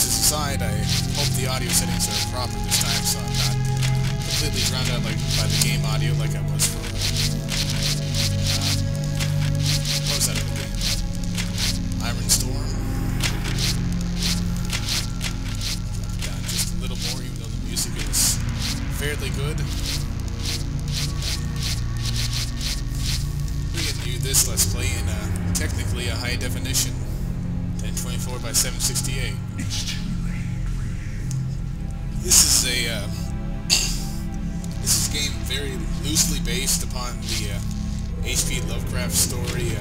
excuses aside, I hope the audio settings are proper this time, so I'm not completely drowned out like by the game audio like I was for what was that other game? Iron Storm. Drop it down just a little more, even though the music is fairly good. This Let's Play in technically a high definition 1024 by 768. This is a game very loosely based upon the H.P. Lovecraft story.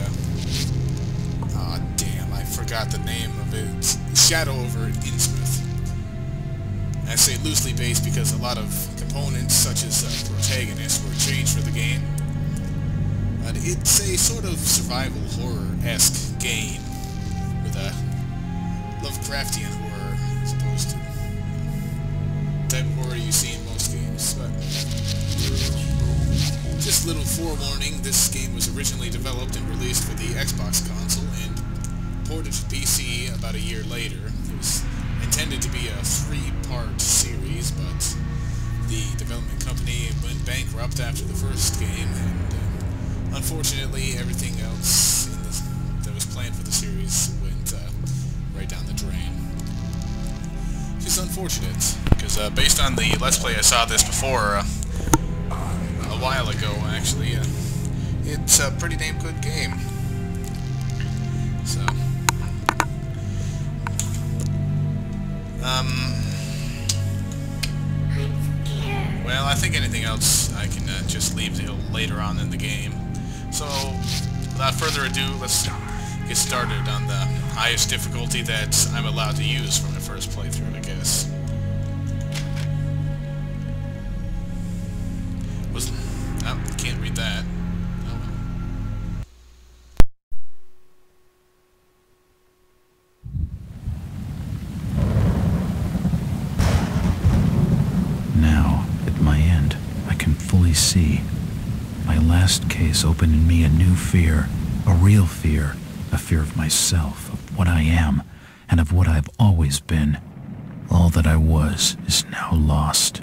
Damn, I forgot the name of it. Shadow over Innsmouth. I say loosely based because a lot of components, such as protagonists, were changed for the game. It's a sort of survival horror-esque game with a Lovecraftian horror as opposed to the type of horror you see in most games. But just a little forewarning, this game was originally developed and released for the Xbox console and ported to PC about a year later. It was intended to be a 3-part series, but the development company went bankrupt after the first game, and unfortunately, everything else that was planned for the series went right down the drain. Which is unfortunate, because based on the Let's Play I saw this before, a while ago actually, it's a pretty damn good game. So, well, I think anything else I can just leave till later on in the game. So, without further ado, let's get started on the highest difficulty that I'm allowed to use for my first playthrough, I guess. Oh, can't read that. Oh well. Now, at my end, I can fully see. My last case opened in me a new fear, a real fear, a fear of myself, of what I am, and of what I've always been. All that I was is now lost.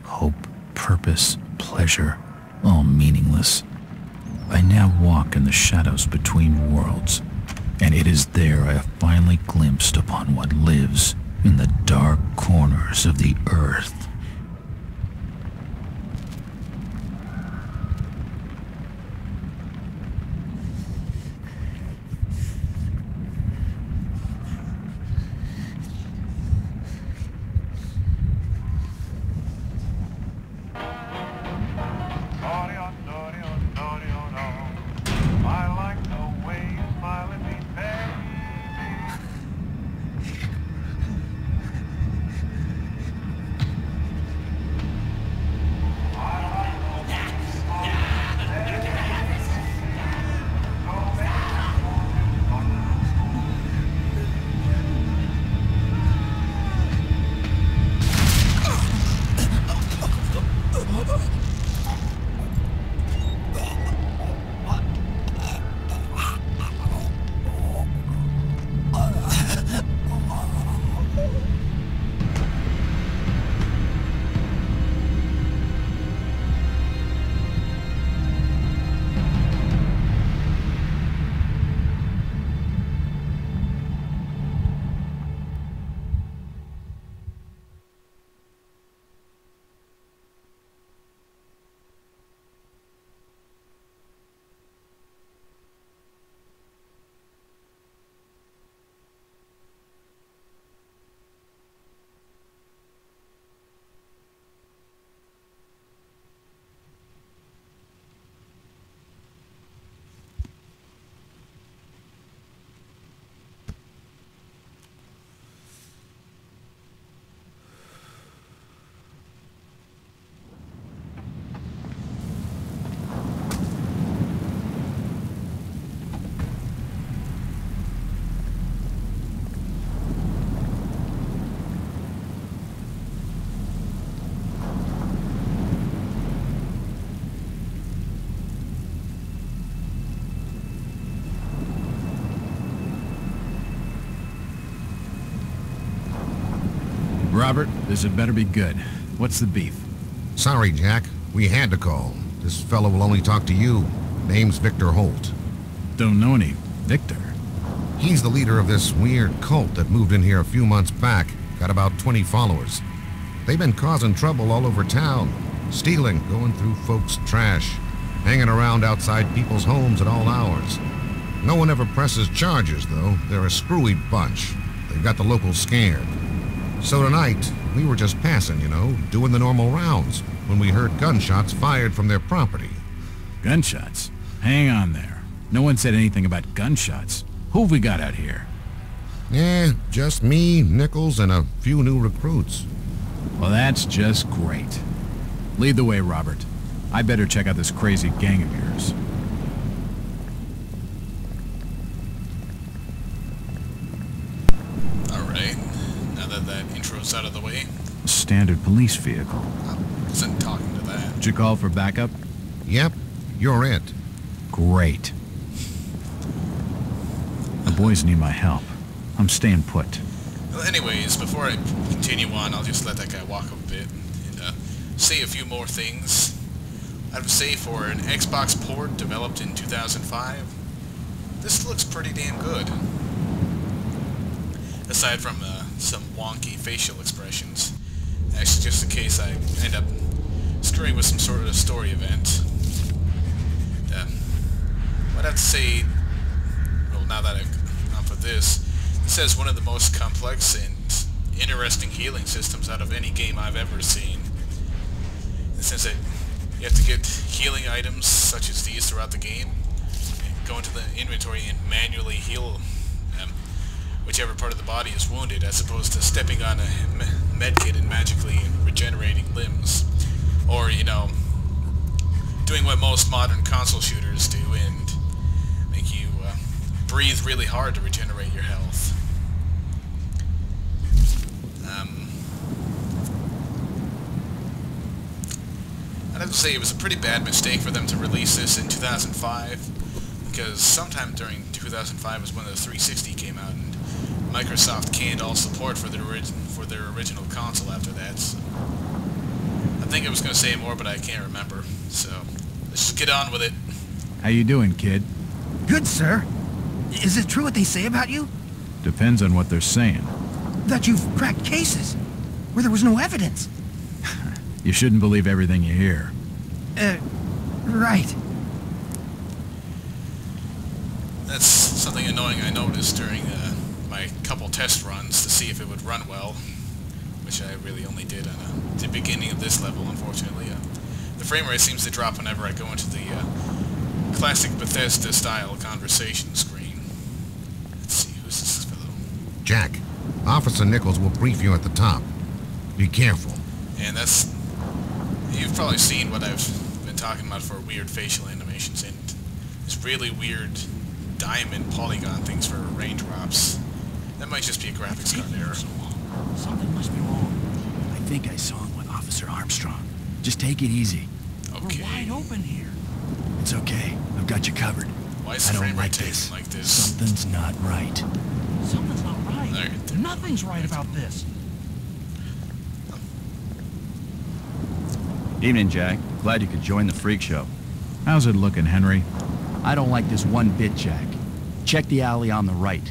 Hope, purpose, pleasure, all meaningless. I now walk in the shadows between worlds, and it is there I have finally glimpsed upon what lives in the dark corners of the earth. Robert, this had better be good. What's the beef? Sorry, Jack. We had to call. This fellow will only talk to you. Name's Victor Holt. Don't know any Victor. He's the leader of this weird cult that moved in here a few months back. Got about 20 followers. They've been causing trouble all over town. Stealing, going through folks' trash. Hanging around outside people's homes at all hours. No one ever presses charges, though. They're a screwy bunch. They've got the locals scared. So tonight, we were just passing, you know, doing the normal rounds, when we heard gunshots fired from their property. Gunshots? Hang on there. No one said anything about gunshots. Who have we got out here? Just me, Nichols, and a few new recruits. Well, that's just great. Lead the way, Robert. I better check out this crazy gang of yours. Alright, now that that intro's out of the way. Standard police vehicle. I wasn't talking to that. Did you call for backup? Yep, you're it. Great. The boys need my help. I'm staying put. Well, anyways, before I continue on, I'll just let that guy walk a bit and say a few more things. I would say for an Xbox port developed in 2005, this looks pretty damn good. Aside from some wonky facial expressions. Actually, just in case I end up screwing with some sort of story event. I'd have to say, well, now that I've gone for this, it says one of the most complex and interesting healing systems out of any game I've ever seen. In the sense that you have to get healing items such as these throughout the game, and go into the inventory and manually heal whichever part of the body is wounded, as opposed to stepping on a medkit and magically regenerating limbs. Or, you know, doing what most modern console shooters do and make you breathe really hard to regenerate your health. I'd have to say it was a pretty bad mistake for them to release this in 2005, because sometime during 2005 was when the 360 came out, and Microsoft canned all support for their original console after that. So I think I was going to say more, but I can't remember. So let's just get on with it. How you doing, kid? Good, sir. Is it true what they say about you? Depends on what they're saying. That you've cracked cases where there was no evidence. You shouldn't believe everything you hear. Right. That's something annoying I noticed during my couple test runs to see if it would run well, which I really only did on the beginning of this level, unfortunately. The frame rate seems to drop whenever I go into the classic Bethesda-style conversation screen. Let's see, who's this fellow? Jack, Officer Nichols will brief you at the top. Be careful. And that's... You've probably seen what I've been talking about for weird facial animations and this really weird diamond polygon things for raindrops. That might just be a graphics card error. Something must be wrong. I think I saw him with Officer Armstrong. Just take it easy. Okay. We're wide open here. It's okay. I've got you covered. Why is the frame rate taken like this? Something's not right. Something's not right. Alright. Nothing's right about this. Evening, Jack. Glad you could join the freak show. How's it looking, Henry? I don't like this one bit, Jack. Check the alley on the right.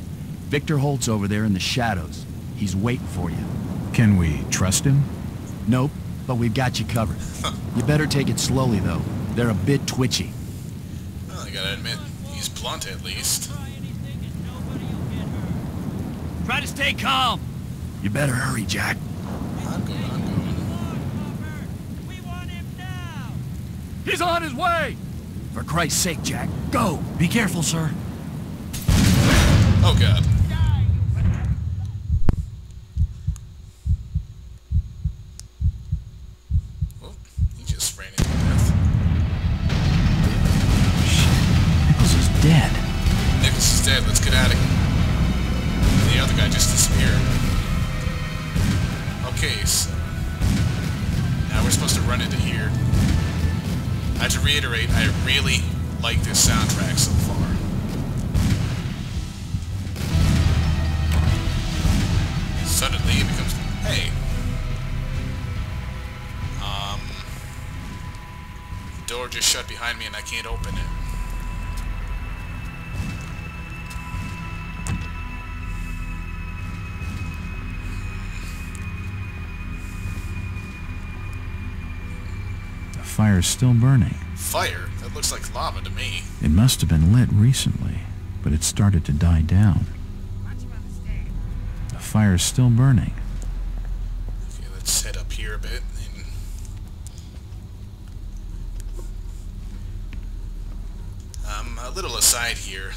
Victor Holt's over there in the shadows. He's waiting for you. Can we trust him? Nope, but we've got you covered. You better take it slowly, though. They're a bit twitchy. Well, I gotta admit, he's blunt at least. Try to stay calm. You better hurry, Jack. I'm going. He's on his way! For Christ's sake, Jack, go! Be careful, sir. Oh, God. Oh, he just ran into death. Shit, Nichols is dead. Nichols is dead, let's get out of here. The other guy just disappeared. Okay, so... now we're supposed to run into here. I have to reiterate, I really like this soundtrack so far. Suddenly it becomes... Hey, door just shut behind me and I can't open it. The fire's still burning. Fire? That looks like lava to me. It must have been lit recently, but it started to die down. The fire's still burning. Okay, let's head up here a bit. A little aside here,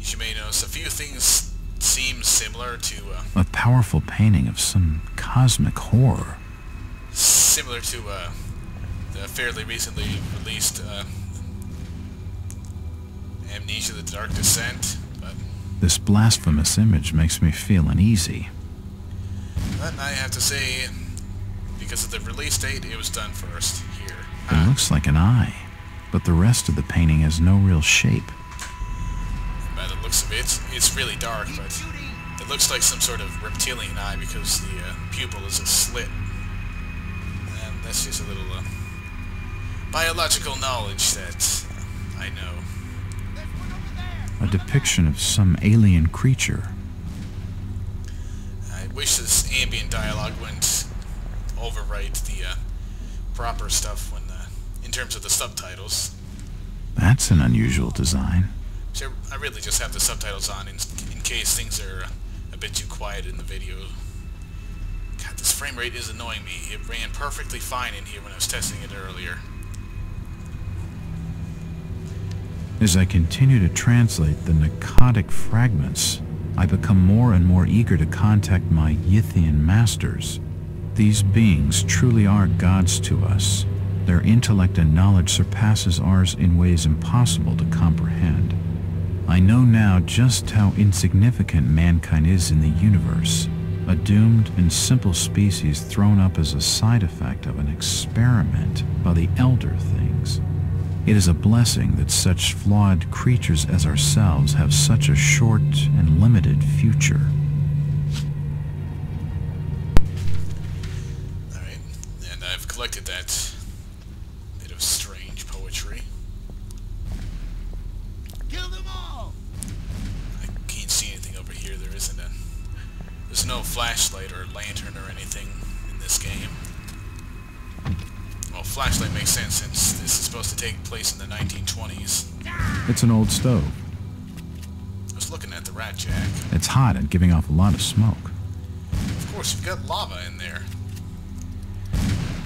as you may notice, a few things seem similar to... a powerful painting of some cosmic horror. Similar to the fairly recently released Amnesia: The Dark Descent, but... This blasphemous image makes me feel uneasy. But I have to say, because of the release date, it was done first here. It looks like an eye, but the rest of the painting has no real shape. By the looks of it, it's really dark, but it looks like some sort of reptilian eye because the pupil is a slit. And that's just a little biological knowledge that I know. A depiction of some alien creature. I wish this ambient dialogue wouldn't overwrite the proper stuff when, in terms of the subtitles. That's an unusual design. So I really just have the subtitles on in case things are a bit too quiet in the video. God, this frame rate is annoying me. It ran perfectly fine in here when I was testing it earlier. As I continue to translate the narcotic fragments, I become more and more eager to contact my Yithian masters. These beings truly are gods to us. Their intellect and knowledge surpasses ours in ways impossible to comprehend. I know now just how insignificant mankind is in the universe, a doomed and simple species thrown up as a side effect of an experiment by the elder things. It is a blessing that such flawed creatures as ourselves have such a short and limited future. Alright, and I've collected that bit of strange poetry. Kill them all! I can't see anything over here. There's no flashlight or lantern or anything in this game. Well, flashlight makes sense since this is supposed to take place in the 1920s. It's an old stove. I was looking at the rat jack. It's hot and giving off a lot of smoke. Of course, you've got lava in there.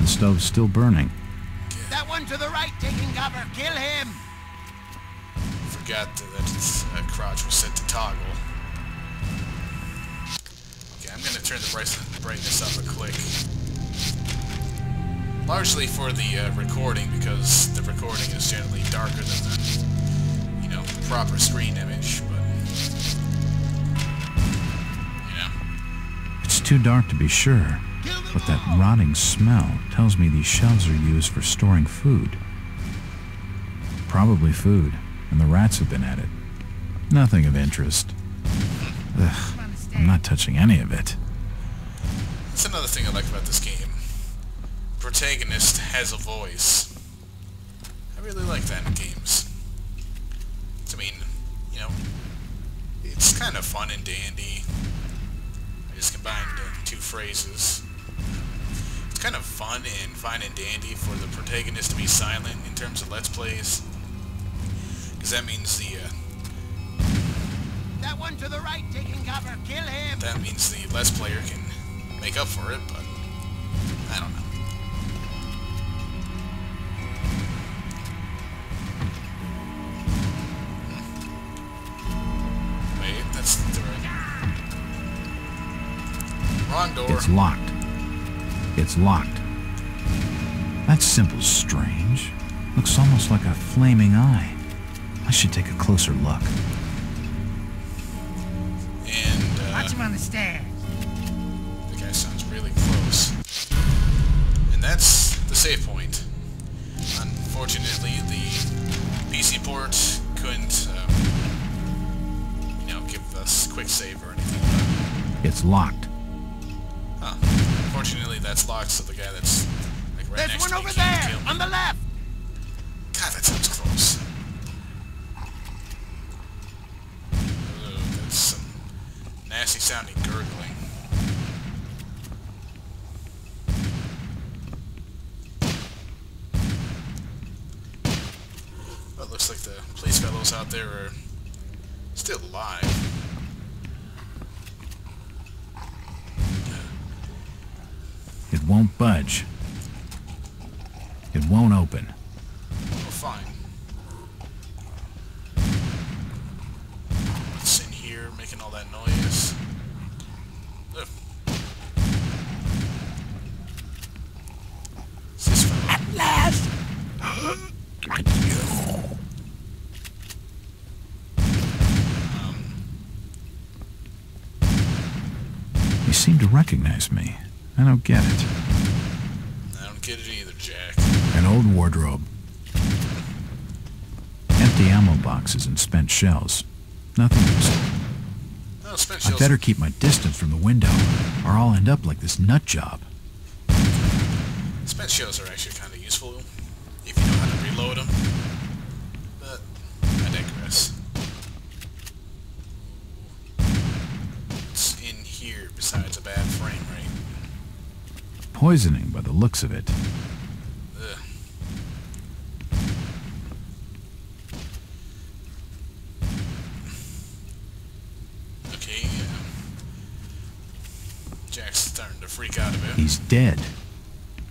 The stove's still burning. That one to the right taking cover! Kill him! Forgot that its crotch was set to toggle. Okay, I'm gonna turn the brightness up a click. Largely for the recording, because the recording is generally darker than the, proper screen image, but, It's too dark to be sure, but that rotting smell tells me these shelves are used for storing food. Probably food, and the rats have been at it. Nothing of interest. Ugh, I'm not touching any of it. That's another thing I like about this game. Protagonist has a voice. I really like that in games. I mean, it's kind of fun and dandy. I just combined two phrases. It's kind of fun and fine and dandy for the protagonist to be silent in terms of Let's Plays. Because that means That one to the right taking cover! Kill him! that means the Let's Player can make up for it, but I don't know. Wait, that's the wrong door. It's locked. It's locked. That symbol's strange. Looks almost like a flaming eye. I should take a closer look. And, Watch him on the stairs. the guy sounds really close. And that's the save point. Unfortunately, the PC port couldn't, give us quick save or anything. It's locked. Unfortunately, that's locked, so the guy that's right There's next one to me over can't there! kill me. On the left! God, that sounds close. That's some nasty sounding gurgling. Well, it looks like the police fellows out there are still alive. It won't budge. It won't open. Oh, fine. What's in here making all that noise? Ugh. What's this fellow? At last! He seemed to recognize me. I don't get it. I don't get it either, Jack. An old wardrobe. Empty ammo boxes and spent shells. Nothing useful. Oh, spent I shells. better keep my distance from the window, or I'll end up like this nut job. Spent shells are actually kind of useful if you know how to reload them. But I digress. What's in here besides a bad frame rate? Poisoning by the looks of it. Ugh. Okay, Jack's starting to freak out a bit. He's dead.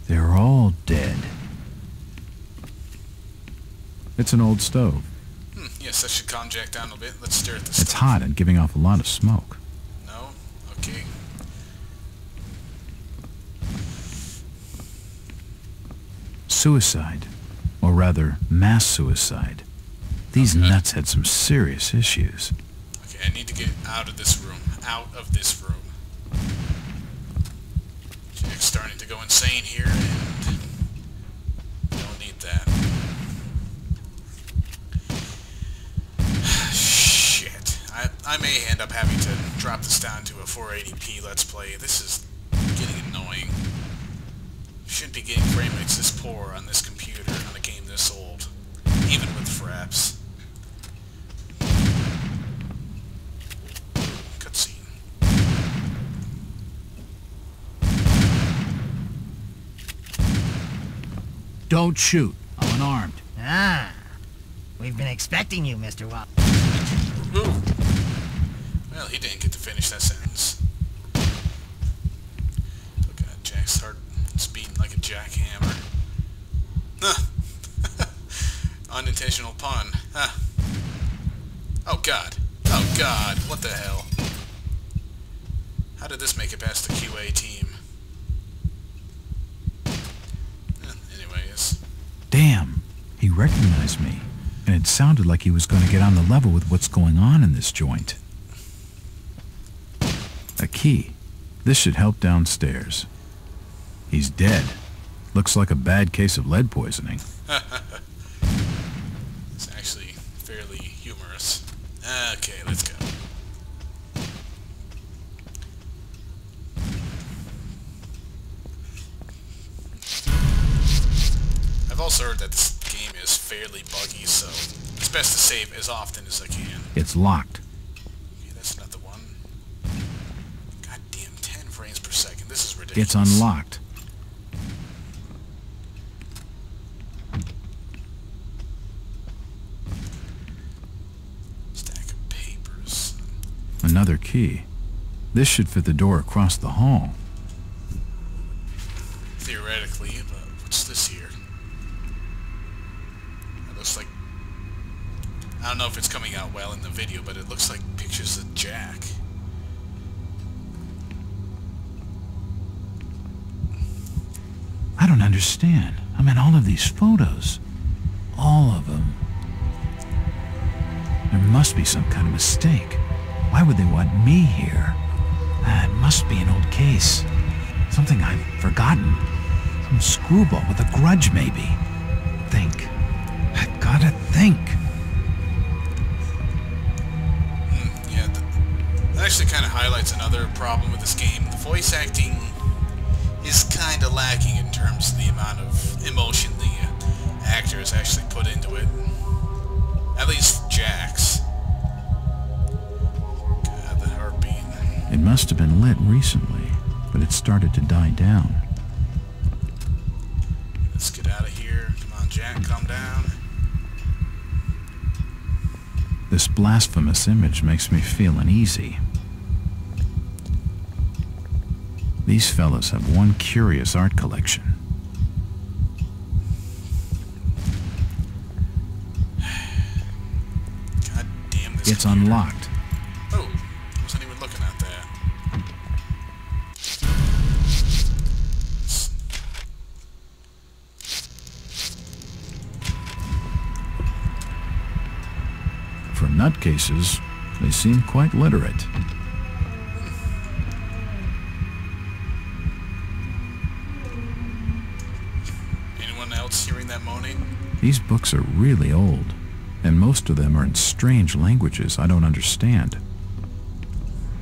They're all dead. It's an old stove. Yes, that should calm Jack down a bit. Let's stare at this It's stuff. hot and giving off a lot of smoke. No? Okay. Suicide. Or rather, mass suicide. These Okay. nuts had some serious issues. Okay, I need to get out of this room. Out of this room. Jack's starting to go insane here, and don't need that. Shit. I may end up having to drop this down to a 480p Let's Play. This is getting annoying. Shouldn't be getting frame rates this poor on this computer on a game this old. Even with fraps. Cutscene. Don't shoot. I'm unarmed. Ah, we've been expecting you, Mr. Wall. Ooh. Well, he didn't get to finish that sentence. Look at Jack's heart beating like a jackhammer. Huh. Unintentional pun. Huh. Oh god. Oh god. What the hell? How did this make it past the QA team? Anyways. Damn, he recognized me. And it sounded like he was going to get on the level with what's going on in this joint. A key. This should help downstairs. He's dead. Looks like a bad case of lead poisoning. It's actually fairly humorous. Okay, let's go. I've also heard that this game is fairly buggy, so it's best to save as often as I can. It's locked. Okay, that's not the one. Goddamn, 10 frames per second. This is ridiculous. It's unlocked. Stack of papers. Another key. This should fit the door across the hall. Theoretically, but what's this here? It looks like... I don't know if it's coming out well in the video, but it looks like pictures of Jack. I don't understand. I mean, all of these photos. All of them. There must be some kind of mistake. Why would they want me here? It must be an old case. Something I've forgotten. Some screwball with a grudge, maybe. Think. I gotta think. Yeah, that actually kind of highlights another problem with this game. The voice acting is kind of lacking in terms of the amount of emotion the actors Victor has actually put into it. At least Jack's. God, the heartbeat. It must have been lit recently, but it started to die down. Let's get out of here. Come on, Jack, calm down. This blasphemous image makes me feel uneasy. These fellows have one curious art collection. God damn this It's computer. unlocked. Oh, wasn't even looking at that. For nutcases, they seem quite literate. Anyone else hearing that moaning? These books are really old, and most of them are in strange languages I don't understand.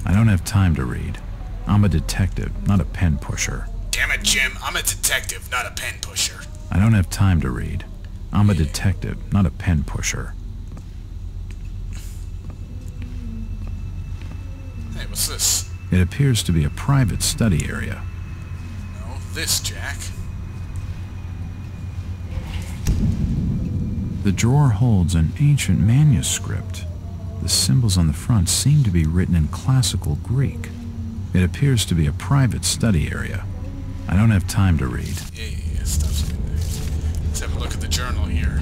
I don't have time to read. I'm a detective, not a pen pusher. Damn it, Jim. I'm a detective, not a pen pusher. I don't have time to read. I'm a detective, not a pen pusher. Hey, what's this? It appears to be a private study area. No, this, Jack. The drawer holds an ancient manuscript. The symbols on the front seem to be written in classical Greek. It appears to be a private study area. I don't have time to read. Yeah, stuff's good there. Let's have a look at the journal here.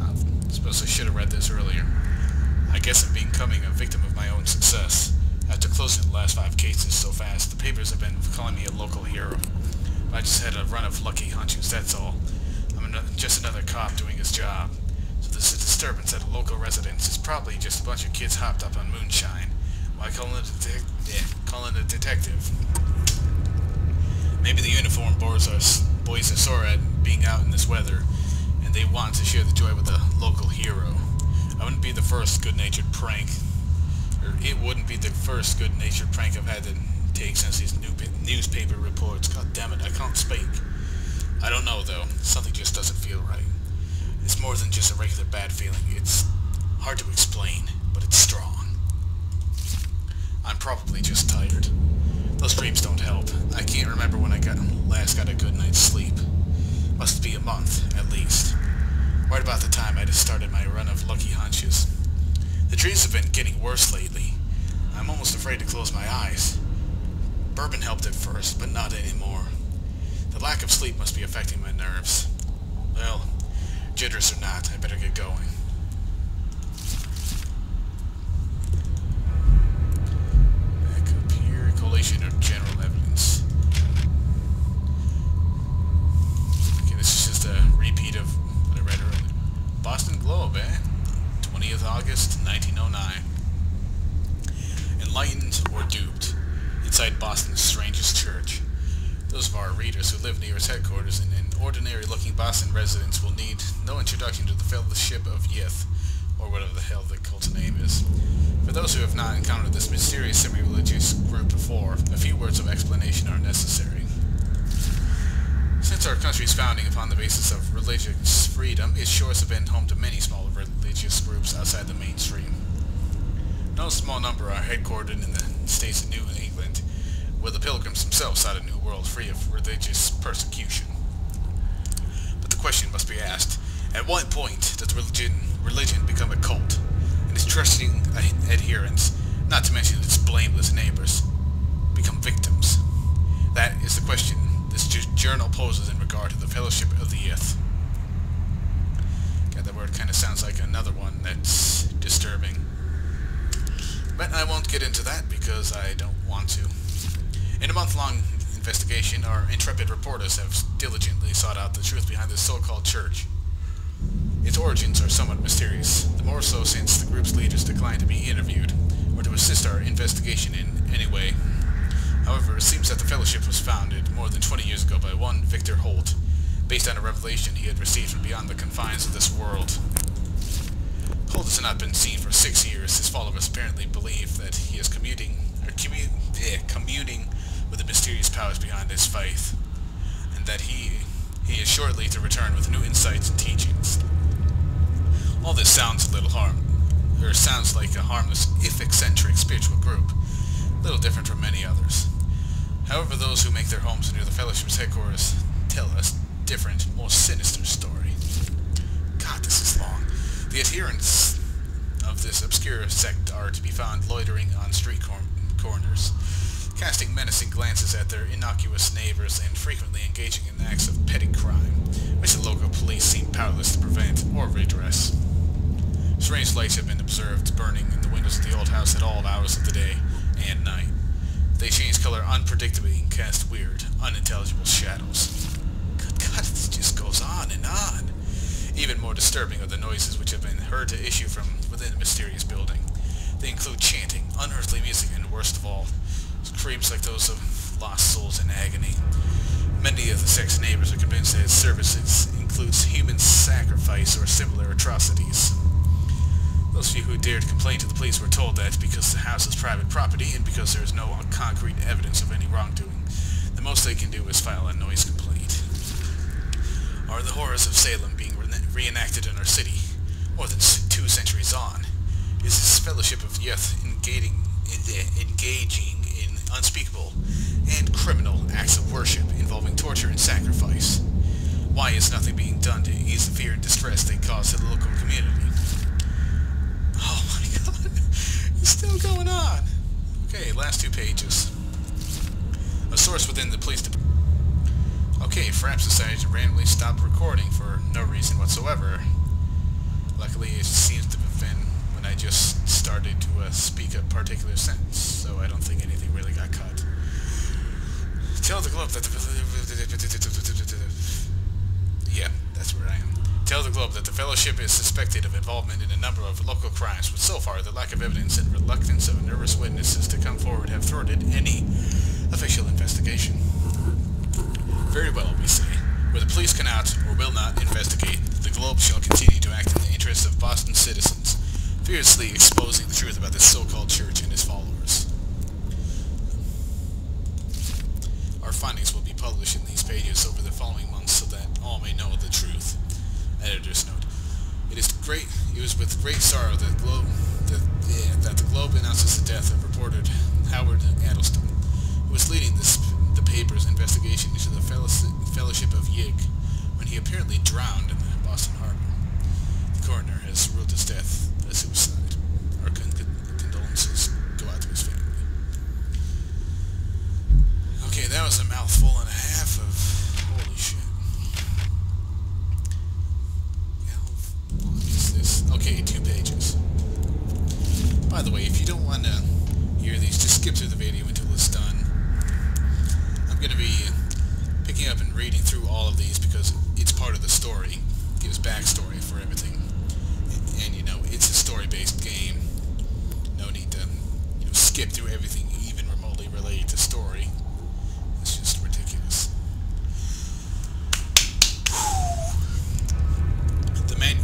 I suppose I should have read this earlier. I guess I'm becoming a victim of my own success. After closing the last 5 cases so fast, the papers have been calling me a local hero. I just had a run of lucky hunches, that's all. I'm just another cop doing his job. So this disturbance at a local residence is probably just a bunch of kids hopped up on moonshine. Why calling a detective? Maybe the uniform boys are sore at being out in this weather, and they want to share the joy with a local hero. I wouldn't be the first good-natured prank, or it wouldn't be the first good-natured prank I've had to take since these newspaper reports. God damn it, I can't speak. I don't know, though. Something just doesn't feel right. It's more than just a regular bad feeling. It's hard to explain, but it's strong. I'm probably just tired. Those dreams don't help. I can't remember when I last got a good night's sleep. Must be a month, at least. Right about the time I just started my run of lucky hunches. The dreams have been getting worse lately. I'm almost afraid to close my eyes. Bourbon helped at first, but not anymore. The lack of sleep must be affecting my nerves. Well, jitters or not, I better get going. Back up here, collation of general evidence. Okay, this is just a repeat of what I read earlier. Boston Globe, 20th August, 1909. Enlightened or duped. Inside Boston's strangest church. Those of our readers who live near its headquarters in an ordinary-looking Boston residence will need no introduction to the Fellowship of Yith, or whatever the hell the cult's name is. For those who have not encountered this mysterious semi-religious group before, a few words of explanation are necessary. Since our country's founding upon the basis of religious freedom, its shores have been home to many small religious groups outside the mainstream. No small number are headquartered in the states of New England, where the Pilgrims themselves sought a new world free of religious persecution. But the question must be asked, at what point does religion become a cult, and its trusting adherents, not to mention its blameless neighbors, become victims? That is the question this journal poses in regard to the Fellowship of the Yith. God, that word kind of sounds like another one that's disturbing. But I won't get into that because I don't want to. In a month-long investigation, our intrepid reporters have diligently sought out the truth behind this so-called church. Its origins are somewhat mysterious, the more so since the group's leaders declined to be interviewed, or to assist our investigation in any way. However, it seems that the Fellowship was founded more than 20 years ago by one Victor Holt, based on a revelation he had received from beyond the confines of this world. Holt has not been seen for 6 years. His followers apparently believe that he is communing with the mysterious powers behind his faith, and that he He is shortly to return with new insights and teachings. All this sounds sounds like a harmless, if eccentric, spiritual group, little different from many others. However, those who make their homes near the Fellowship's headquarters tell us different, more sinister story. God, this is long. The adherents of this obscure sect are to be found loitering on street corners, casting menacing glances at their innocuous neighbors and frequently engaging in acts of petty crime, which the local police seem powerless to prevent or redress. Strange lights have been observed burning in the windows of the old house at all hours of the day and night. They change color unpredictably and cast weird, unintelligible shadows. Good God, it just goes on and on. Even more disturbing are the noises which have been heard to issue from within the mysterious building. They include chanting, unearthly music, and worst of all, screams like those of lost souls in agony. Many of the sect's neighbors are convinced that its services includes human sacrifice or similar atrocities. Those few who dared complain to the police were told that because the house is private property and because there is no concrete evidence of any wrongdoing, the most they can do is file a noise complaint. Are the horrors of Salem being reenacted in our city, more than 2 centuries on? Is this Fellowship of Youth engaging in unspeakable and criminal acts of worship involving torture and sacrifice? Why is nothing being done to ease the fear and distress they cause to the local community? Oh my God, it's still going on. Okay, last 2 pages. A source within the police department. Okay, Fraps decided to randomly stop recording for no reason whatsoever. Luckily, it seems to have been when I just started to speak a particular sentence, so I don't think anything really got cut. Tell the Globe that yeah, that's where I am. Tell the Globe that the Fellowship is suspected of involvement in a number of local crimes, but so far the lack of evidence and reluctance of nervous witnesses to come forward have thwarted any official investigation. Very well, we say. Where the police cannot or will not investigate, the Globe shall continue to act in the interests of Boston citizens, fiercely exposing the truth about this so-called church and its followers. Our findings will be published in these pages over the following months so that all may know the truth. Editor's note. It was with great sorrow that the Globe announces the death of reporter Howard Addleston, who was leading the paper's investigation into the Fellowship of Yig when he apparently drowned in the Boston Harbor. The coroner has ruled his death a suicide. Our condolences go out to his family. Okay, that was a mouthful and a half of holy shit. How long is this? Okay, 2 pages. By the way, if you don't want to hear these, just skip through the video until it's done. I'm going to be picking up and reading through all of these because it's part of the story. It gives backstory for everything. And you know, it's a story-based game. No need to, skip through everything even remotely related to story. It's just ridiculous.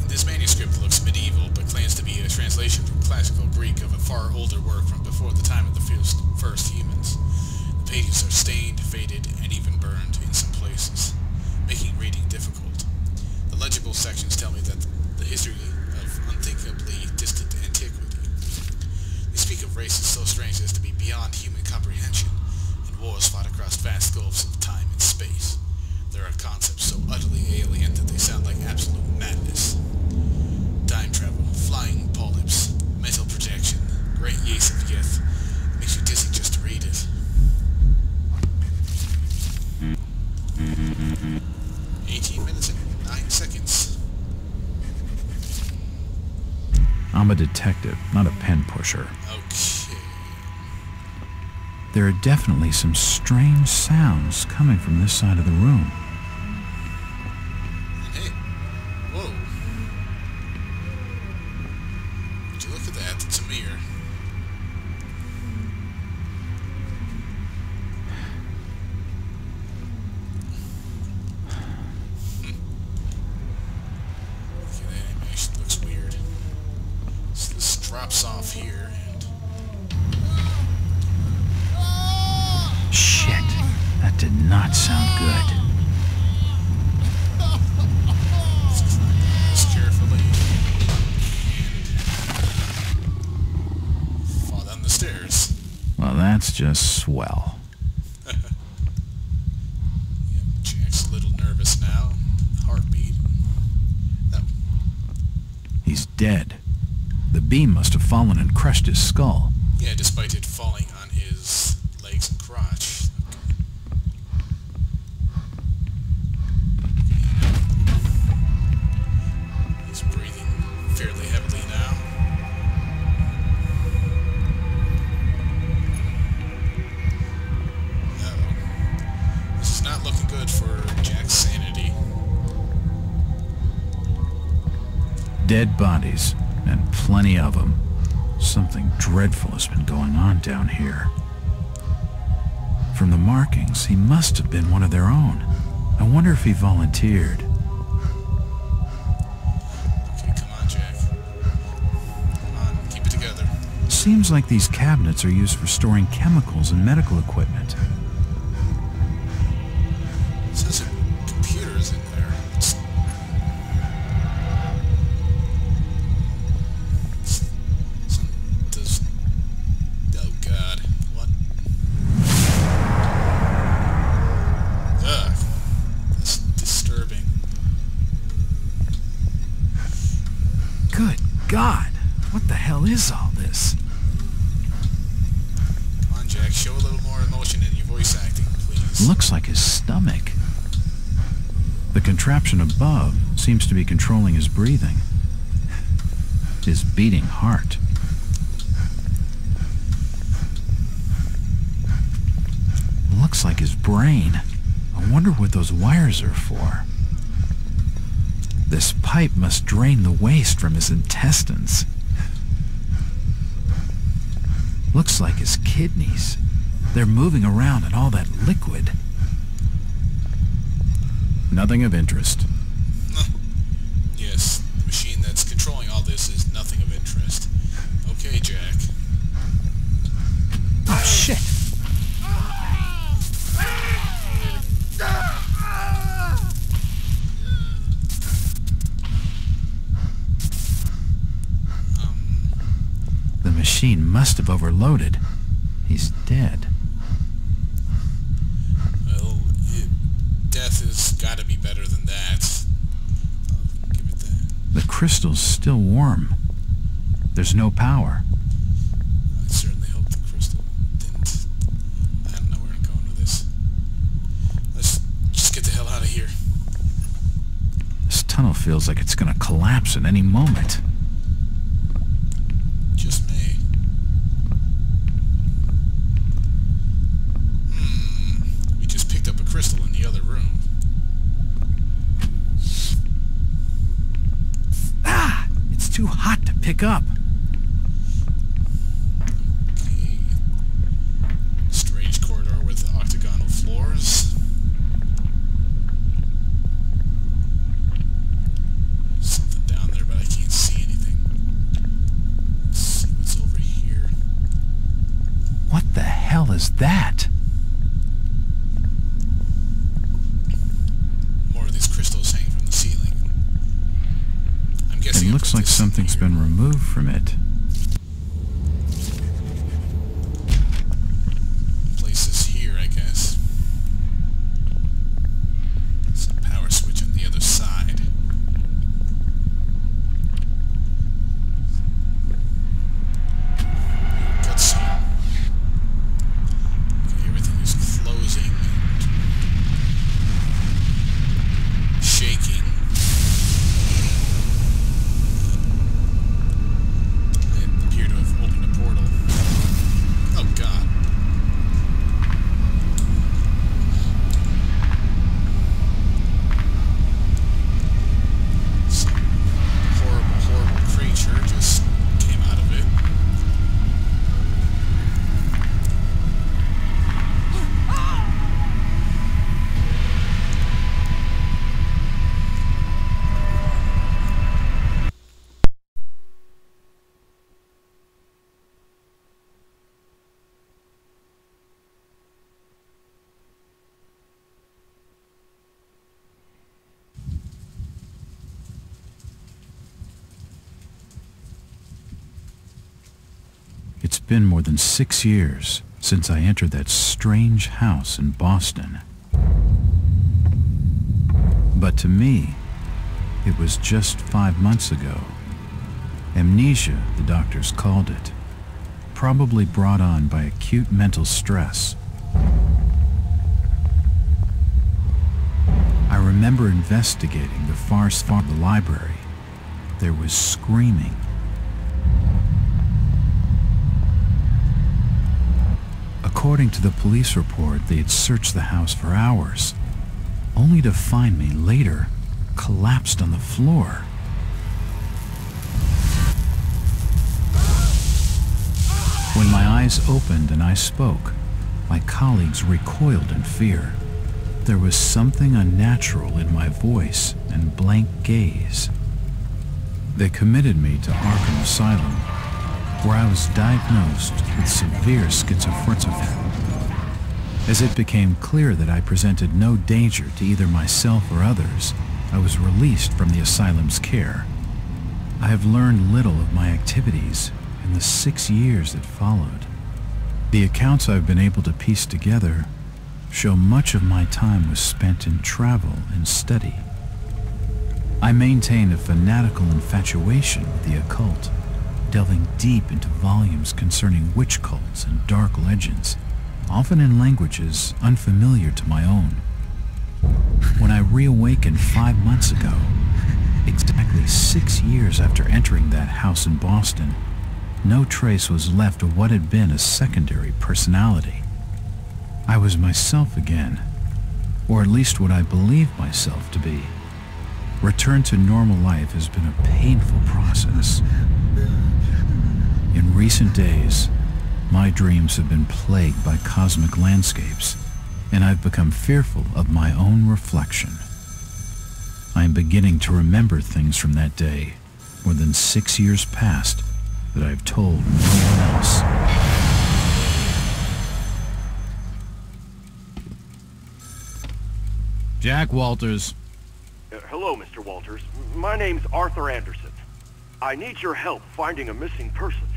This manuscript looks medieval, but claims to be a translation from classical Greek of a far older work from before the time of the first humans. The pages are stained, faded, and even burned in some places, making reading difficult. The legible sections tell me that the history of unthinkably distant antiquity. They speak of races so strange as to be beyond human comprehension, and wars fought across vast gulfs of time and space. There are concepts so utterly alien that they sound like absolute madness. Time travel, flying polyps, mental projection, great yace of Yith. Makes you dizzy just to read it. 18 minutes and 9 seconds. I'm a detective, not a pen pusher. Okay. There are definitely some strange sounds coming from this side of the room. And hey, whoa. Would you look at that? It's a mirror. Okay, that animation looks weird. So this drops off here and... Shit, that did not sound good. That's just swell. Yep, Jack's a little nervous now. Heartbeat. Oh. He's dead. The beam must have fallen and crushed his skull. Yeah, despite it falling on his legs and crotch. He's breathing fairly heavily now. Uh-oh. This is not looking good for Jack's sanity. Dead bodies, and plenty of them. Something dreadful has been going on down here. From the markings, he must have been one of their own. I wonder if he volunteered. Okay, come on, Jack. Come on, keep it together. Seems like these cabinets are used for storing chemicals and medical equipment. It says there are computers in there. Oh God, what? Ugh, that's disturbing. Good God, what the hell is all this? Come on, Jack, show a little more emotion in your voice acting, please. Looks like his stomach. The contraption above seems to be controlling his breathing. His beating heart. Looks like his brain. I wonder what those wires are for. This pipe must drain the waste from his intestines. Looks like his kidneys. They're moving around in all that liquid. Nothing of interest. Yes, the machine that's controlling all this is nothing of interest. Okay, Jack. Oh, shit! The machine must have overloaded. He's dead. Well, death has got to be better than that. I'll give it that. The crystal's still warm. There's no power. I certainly hope the crystal didn't. I don't know where I'm going with this. Let's just get the hell out of here. This tunnel feels like it's gonna collapse at any moment. Just me. We just picked up a crystal in the other room. Ah! It's too hot to pick up. Okay. Strange corridor with octagonal floors. Something down there, but I can't see anything. Let's see what's over here. What the hell is that? More of these crystals hanging from the ceiling. I'm guessing It I looks put like this something's here. been removed from it. Place this here, I guess. There's a power switch on the other side. Cutscene. Okay, everything is closing and shaking. I appear to have opened a portal. Oh God. Some horrible, horrible creature just came out of it. It's been more than 6 years. since I entered that strange house in Boston. But to me, it was just 5 months ago. Amnesia, the doctors called it, probably brought on by acute mental stress. I remember investigating the far side of the library. There was screaming. According to the police report, they had searched the house for hours, only to find me later collapsed on the floor. When my eyes opened and I spoke, my colleagues recoiled in fear. There was something unnatural in my voice and blank gaze. They committed me to Arkham Asylum, where I was diagnosed with severe schizophrenia. As it became clear that I presented no danger to either myself or others, I was released from the asylum's care. I have learned little of my activities in the 6 years that followed. The accounts I've been able to piece together show much of my time was spent in travel and study. I maintain a fanatical infatuation with the occult, delving deep into volumes concerning witch cults and dark legends, often in languages unfamiliar to my own. When I reawakened 5 months ago, exactly 6 years after entering that house in Boston, no trace was left of what had been a secondary personality. I was myself again, or at least what I believed myself to be. Return to normal life has been a painful process. In recent days, my dreams have been plagued by cosmic landscapes, and I've become fearful of my own reflection. I am beginning to remember things from that day, more than 6 years past, that I've told no one else. Jack Walters. Hello, Mr. Walters. My name's Arthur Anderson. I need your help finding a missing person.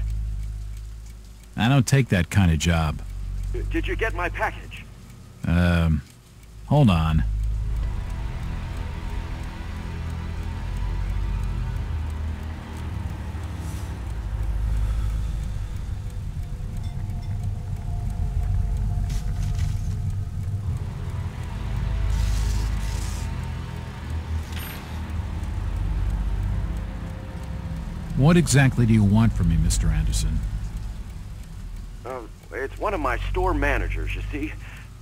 I don't take that kind of job. Did you get my package? Hold on. What exactly do you want from me, Mr. Anderson? It's one of my store managers, you see.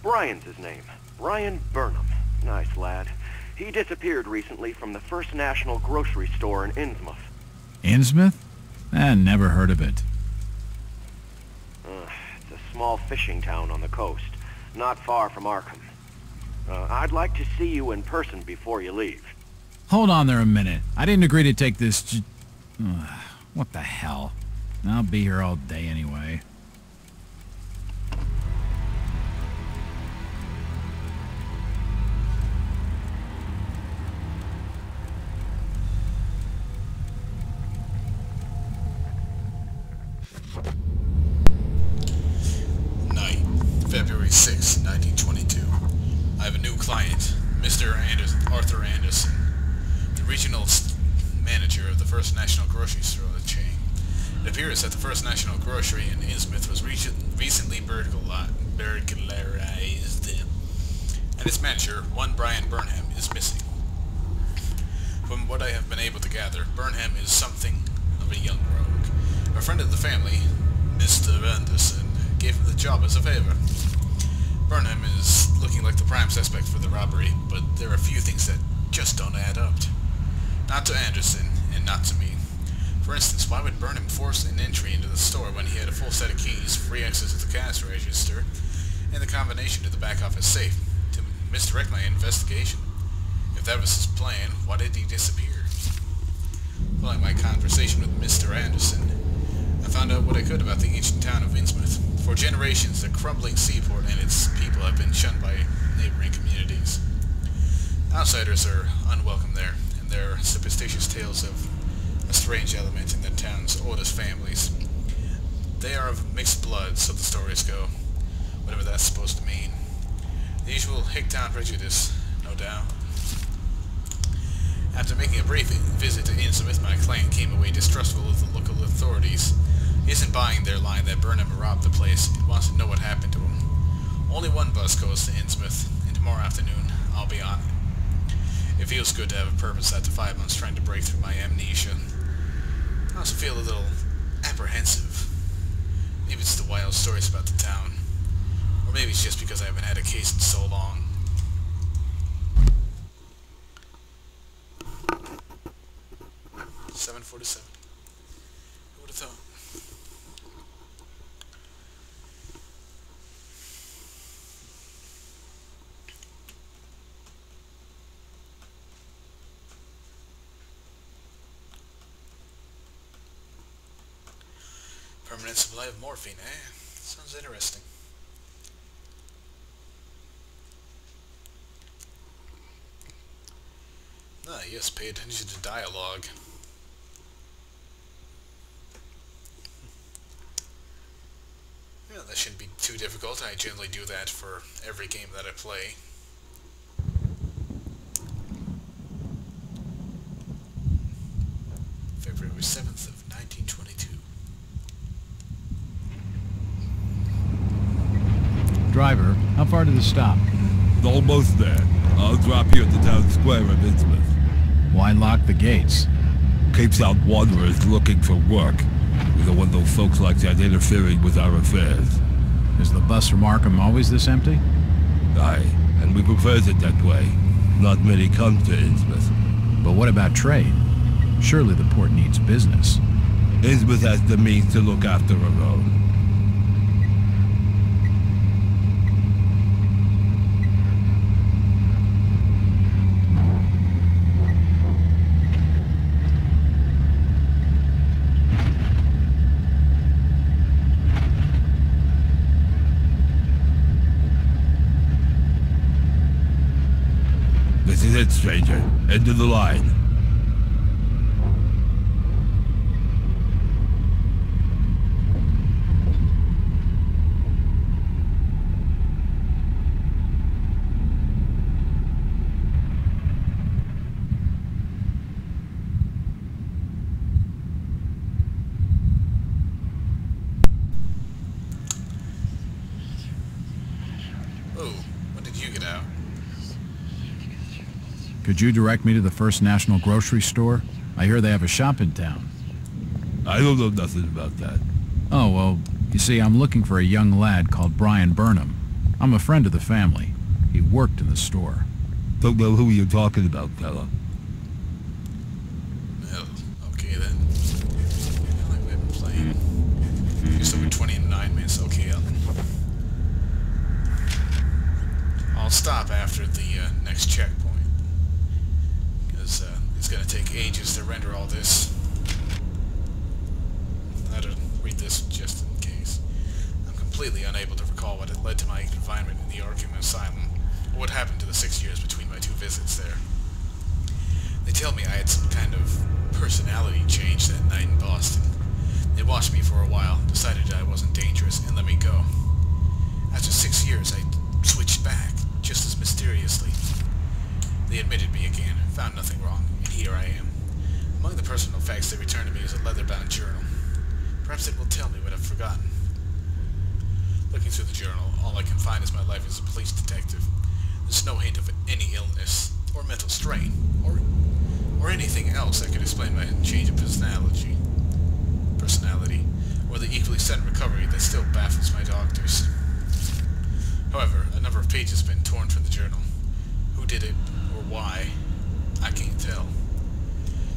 Brian's his name. Brian Burnham. Nice lad. He disappeared recently from the First National grocery store in Innsmouth. Innsmouth? Never heard of it. It's a small fishing town on the coast, not far from Arkham. I'd like to see you in person before you leave. Hold on there a minute. I didn't agree to take this what the hell? I'll be here all day anyway. Night, February 6, 1922. I have a new client, Mr. Arthur Anderson, the regional manager of the First National grocery store chain. It appears that the First National grocery in Innsmouth was recently burglarized, and its manager, one Brian Burnham, is missing. From what I have been able to gather, Burnham is something of a young rogue. A friend of the family, Mr. Anderson, gave him the job as a favor. Burnham is looking like the prime suspect for the robbery, but there are a few things that just don't add up. Not to Anderson, and not to me. For instance, why would Burnham force an entry into the store when he had a full set of keys, free access to the cash register, and the combination to the back office safe to misdirect my investigation? If that was his plan, why did he disappear? Following my conversation with Mr. Anderson, I found out what I could about the ancient town of Innsmouth. For generations, the crumbling seaport and its people have been shunned by neighboring communities. Outsiders are unwelcome there, and there are superstitious tales of a strange element in the town's oldest families. They are of mixed blood, so the stories go, Whatever that's supposed to mean. The usual Hicktown prejudice, no doubt. After making a brief visit to Innsmouth, my client came away distrustful of the local authorities. He isn't buying their line that Burnham robbed the place. He wants to know what happened to him. Only one bus goes to Innsmouth, and tomorrow afternoon I'll be on it. It feels good to have a purpose after 5 months trying to break through my amnesia. I also feel a little apprehensive. Maybe it's the wild stories about the town. Or maybe it's just because I haven't had a case in so long. $7.47. Who would have thought? Permanent supply of morphine, eh? Sounds interesting. Ah, yes, pay attention to dialogue. Yeah, that shouldn't be too difficult. I generally do that for every game that I play. February 7th of 1922. Driver, how far to the stop? Almost there. I'll drop you at the town square of Innsmouth. Why lock the gates? Keeps out wanderers looking for work. We don't want those folks like that interfering with our affairs. Is the bus from Arkham always this empty? Aye, and we prefers it that way. Not many come to Innsmouth. But what about trade? Surely the port needs business. Innsmouth has the means to look after her own. This is it, stranger. End of the line. Oh, when did you get out? Could you direct me to the First National Grocery Store? I hear they have a shop in town. I don't know nothing about that. Oh, well, you see, I'm looking for a young lad called Brian Burnham. I'm a friend of the family. He worked in the store. Don't know who you're talking about, fella. Well, okay then. How long have I been playing? Just over 29 minutes, okay. I'll stop after the next checkpoint. Because it's going to take ages to render all this. I had to read this just in case. I'm completely unable to recall what had led to my confinement in the Arkham Asylum, or what happened to the 6 years between my 2 visits there. They tell me I had some kind of personality change that night in Boston. They watched me for a while, decided I wasn't dangerous, and let me go. After 6 years, I switched back, just as mysteriously. They admitted me again, found nothing wrong, and here I am. Among the personal facts they returned to me is a leather-bound journal. Perhaps it will tell me what I've forgotten. Looking through the journal, all I can find is my life as a police detective. There's no hint of any illness, or mental strain, or anything else that could explain my change of personality, or the equally sudden recovery that still baffles my doctors. However, a number of pages have been torn from the journal. Who did it, or why, I can't tell.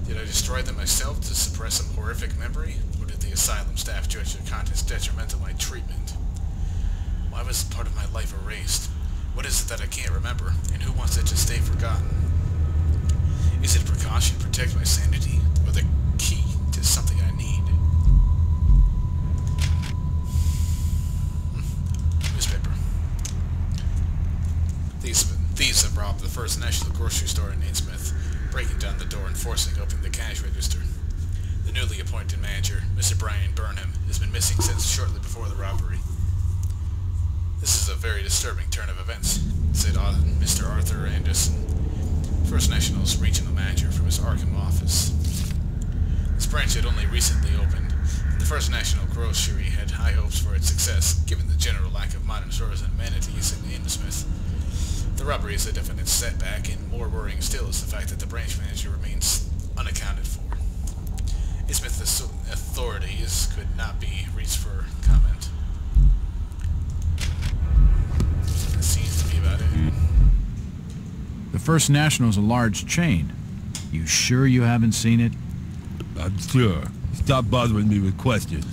Did I destroy them myself to suppress some horrific memory, or did the asylum staff judge the contents detrimental to my treatment? Why was part of my life erased? What is it that I can't remember, and who wants it to stay forgotten? Is it a precaution to protect my sanity, or the key to something I need? Newspaper. Thieves have robbed the First National Grocery Store in Innsmouth, breaking down the door and forcing open the cash register. The newly appointed manager, Mr. Brian Burnham, has been missing since shortly before the robbery. This is a very disturbing turn of events, said Mr. Arthur Anderson, First National's regional manager from his Arkham office. This branch had only recently opened, and the First National Grocery had high hopes for its success, given the general lack of modern stores and amenities in Innsmouth. The robbery is a definite setback, and more worrying still is the fact that the branch manager remains unaccounted for. Innsmouth authorities could not be reached for comment. That seems to be about it. The First National is a large chain. You sure you haven't seen it? I'm sure. Stop bothering me with questions.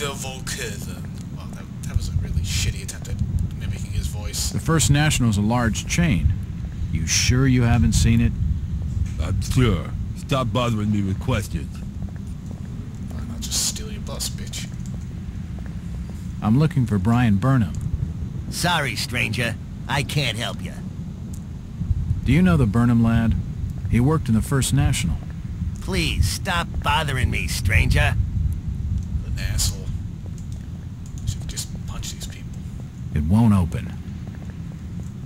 Well, that was a really shitty attempt at mimicking his voice. The First National is a large chain. You sure you haven't seen it? I'm sure. Stop bothering me with questions. Fine, I'll just steal your bus, bitch. I'm looking for Brian Burnham. Sorry, stranger. I can't help you. Do you know the Burnham lad? He worked in the First National. Please, stop bothering me, stranger. An asshole. Should just punch these people. It won't open.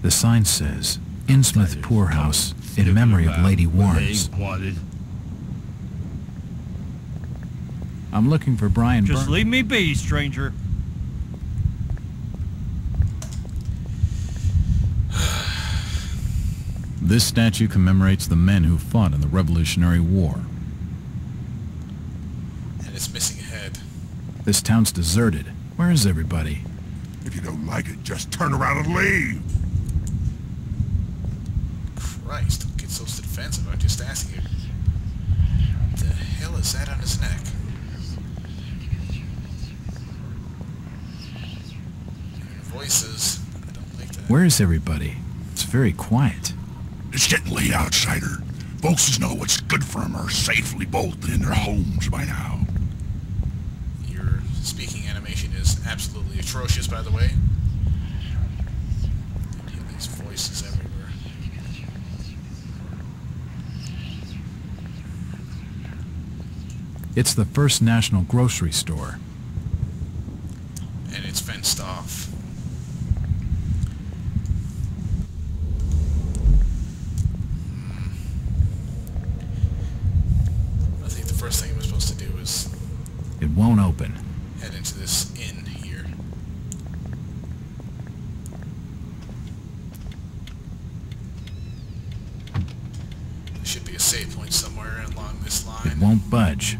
The sign says, Innsmouth Poorhouse, in memory of Lady Warnes. I'm looking for Brian Burnham. Just leave me be, stranger. This statue commemorates the men who fought in the Revolutionary War. And it's missing a head. This town's deserted. Where is everybody? If you don't like it, just turn around and leave. Christ, don't get so defensive. I'm just asking you. What the hell is that on his neck? Voices. I don't like that. Where is everybody? It's very quiet. It's getting late, outsider. Folks who know what's good for them are safely bolted in their homes by now. Your speaking animation is absolutely atrocious, by the way. You hear these voices everywhere. It's the First National grocery store. And it's fenced off. First thing we're supposed to do is... It won't open. Head into this inn here. There should be a save point somewhere along this line. It won't budge.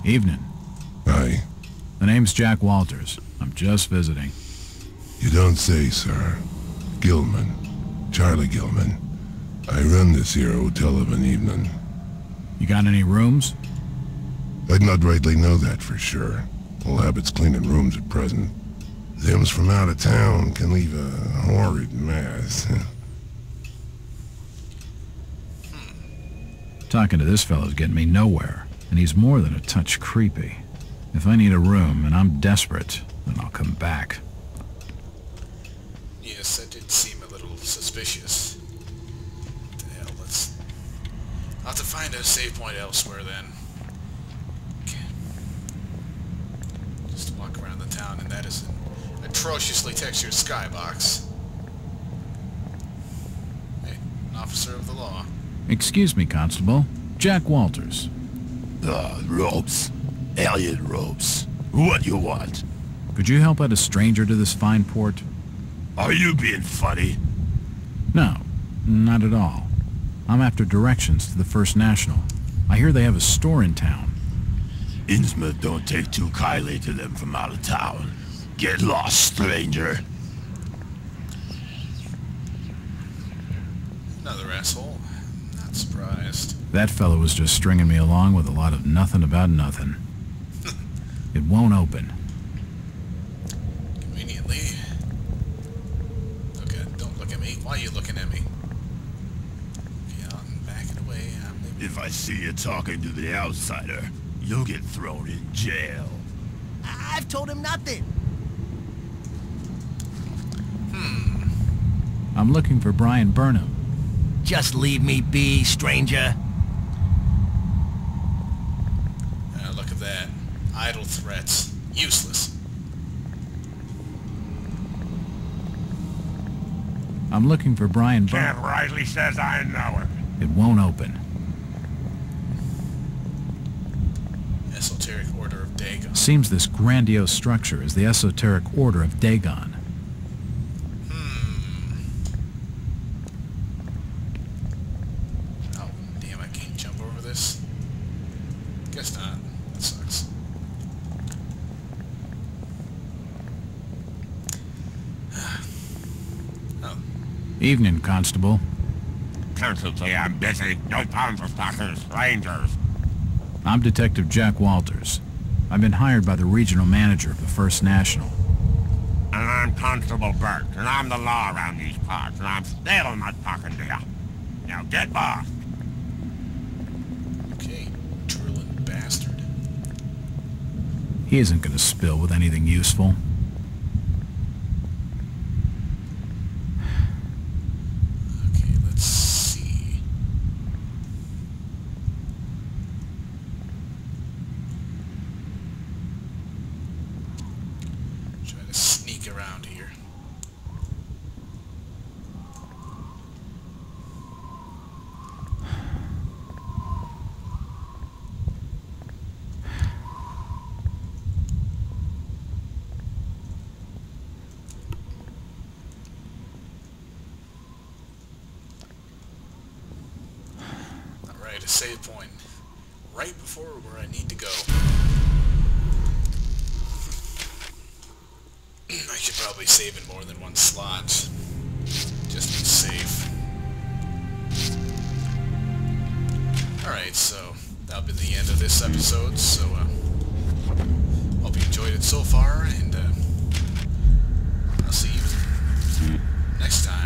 Evening. Hi. The name's Jack Walters. I'm just visiting. You don't say, sir. Gilman. Charlie Gilman. I run this here hotel of an evening. You got any rooms? I'd not rightly know that for sure. All habits cleaning rooms at present. Them's from out of town can leave a horrid mess. Talking to this fellow's getting me nowhere, and he's more than a touch creepy. If I need a room and I'm desperate, then I'll come back. Yes, that did seem a little suspicious. What the hell, I'll have to find a save point elsewhere then. Okay. Just walk around the town, and that is an atrociously textured skybox. Hey, an officer of the law. Excuse me, Constable. Jack Walters. Robes. Alien robes. What you want? Could you help out a stranger to this fine port? Are you being funny? No, not at all. I'm after directions to the First National. I hear they have a store in town. Innsmouth don't take too kindly to them from out of town. Get lost, stranger. Another asshole. Not surprised. That fellow was just stringing me along with a lot of nothing about nothing. It won't open. Conveniently. Okay, don't look at me. Why are you looking at me? Okay, I'm backing away. If I see you talking to the outsider, you'll get thrown in jail. I've told him nothing. I'm looking for Brian Burnham. Just leave me be, stranger. of that. Idle threats. Useless. I'm looking for Brian Ken Burnham. Riley says I know him. It won't open. Esoteric Order of Dagon. Seems this grandiose structure is the Esoteric Order of Dagon. Oh, damn, I can't jump over this. Guess not. That sucks. Oh. Evening, Constable. Constantly, I'm busy. No time for stalkers, strangers. I'm Detective Jack Walters. I've been hired by the regional manager of the First National. And I'm Constable Burt, and I'm the law around these parts, and I'm still not talking to you. Now get lost. Okay, drooling bastard. He isn't going to spill with anything useful. Okay, let's see. Try to sneak around here. Alright, a save point. Right before where I need to go. I should probably save in more than one slot. Just to be safe. Alright, so that'll be the end of this episode, so hope you enjoyed it so far, and I'll see you next time.